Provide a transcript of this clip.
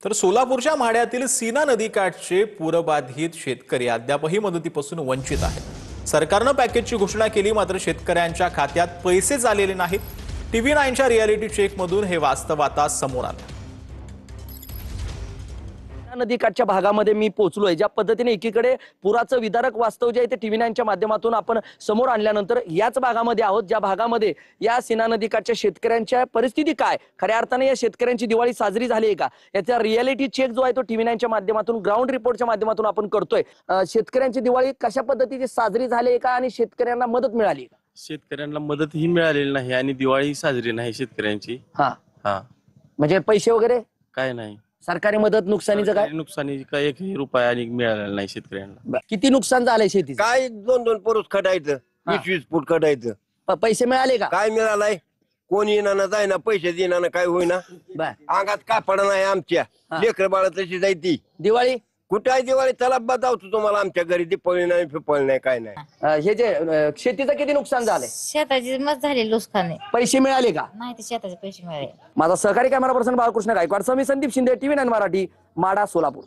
तर सोलापूरच्या माढ्यातील सीना नदीकाठचे पूरबाधित शेतकरी अद्यापही मदतीपासून वंचित आहेत। सरकारनं पॅकेजची घोषणा केली, मात्र शेतकऱ्यांच्या खात्यात पैसेच आलेले नाहीत। टीव्ही 9च्या रियालिटी चेकमधून हे वास्तव आता समोर आलं। नदीकाठच्या भागामध्ये मी पोहोचलोय। ज्या पद्धतीने एकीकडे पुराचं विदारक वास्तव जे आहे ते टीव्ही 9च्या माध्यमातून आपण समोर आणल्यानंतर याच भागामध्ये आहोत, ज्या भागामध्ये या सीना नदीकाठच्या शेतकऱ्यांच्या परिस्थिती काय, खऱ्या अर्थाने या शेतकऱ्यांची दिवाळी साजरी झाली आहे का, याचा रियालिटी चेक जो आहे तो टीव्ही 9च्या माध्यमातून, ग्राउंड रिपोर्टच्या माध्यमातून आपण करतोय। शेतकऱ्यांची दिवाळी कशा पद्धतीने साजरी झाली आहे का आणि शेतकऱ्यांना मदत मिळाली का? शेतकऱ्यांना मदत ही मिळालेली नाही आणि दिवाळी साजरी नाही शेतकऱ्यांची। हा हा म्हणजे पैसे वगैरे काय नाही, सरकारी मदत नुकसानीचं काय? नुकसानी काय एकही रुपया आणि मिळालेला नाही शेतकऱ्यांना। किती नुकसान झालंय शेतीचं? काय 2-2 पुरुष खटायचं, 20-20 फूट खटायचं। पैसे मिळाले का? काय मिळालाय? कोण येणार ना जायना, पैसे देणार ना, काय होईना। बर, अंगात कापड नाही आमच्या, लेकर बाळा तशी जायती। दिवाळी कुठे आहे दिवाळी? चला बजावतो तुम्हाला आमच्या घरी, दीपावली नाही, फिपावली नाही, काय नाही। हे जे शेतीचं किती नुकसान झालंय? शेताची मत झाली नुकसाने, पैसे मिळाले का? नाही ते शेताचे पैसे मिळाले। माझा सहकारी कॅमेरा पर्सन बाळकृष्ण गायकवाड, मी संदीप शिंदे, टीव्ही 9 मराठी, माढा, सोलापूर।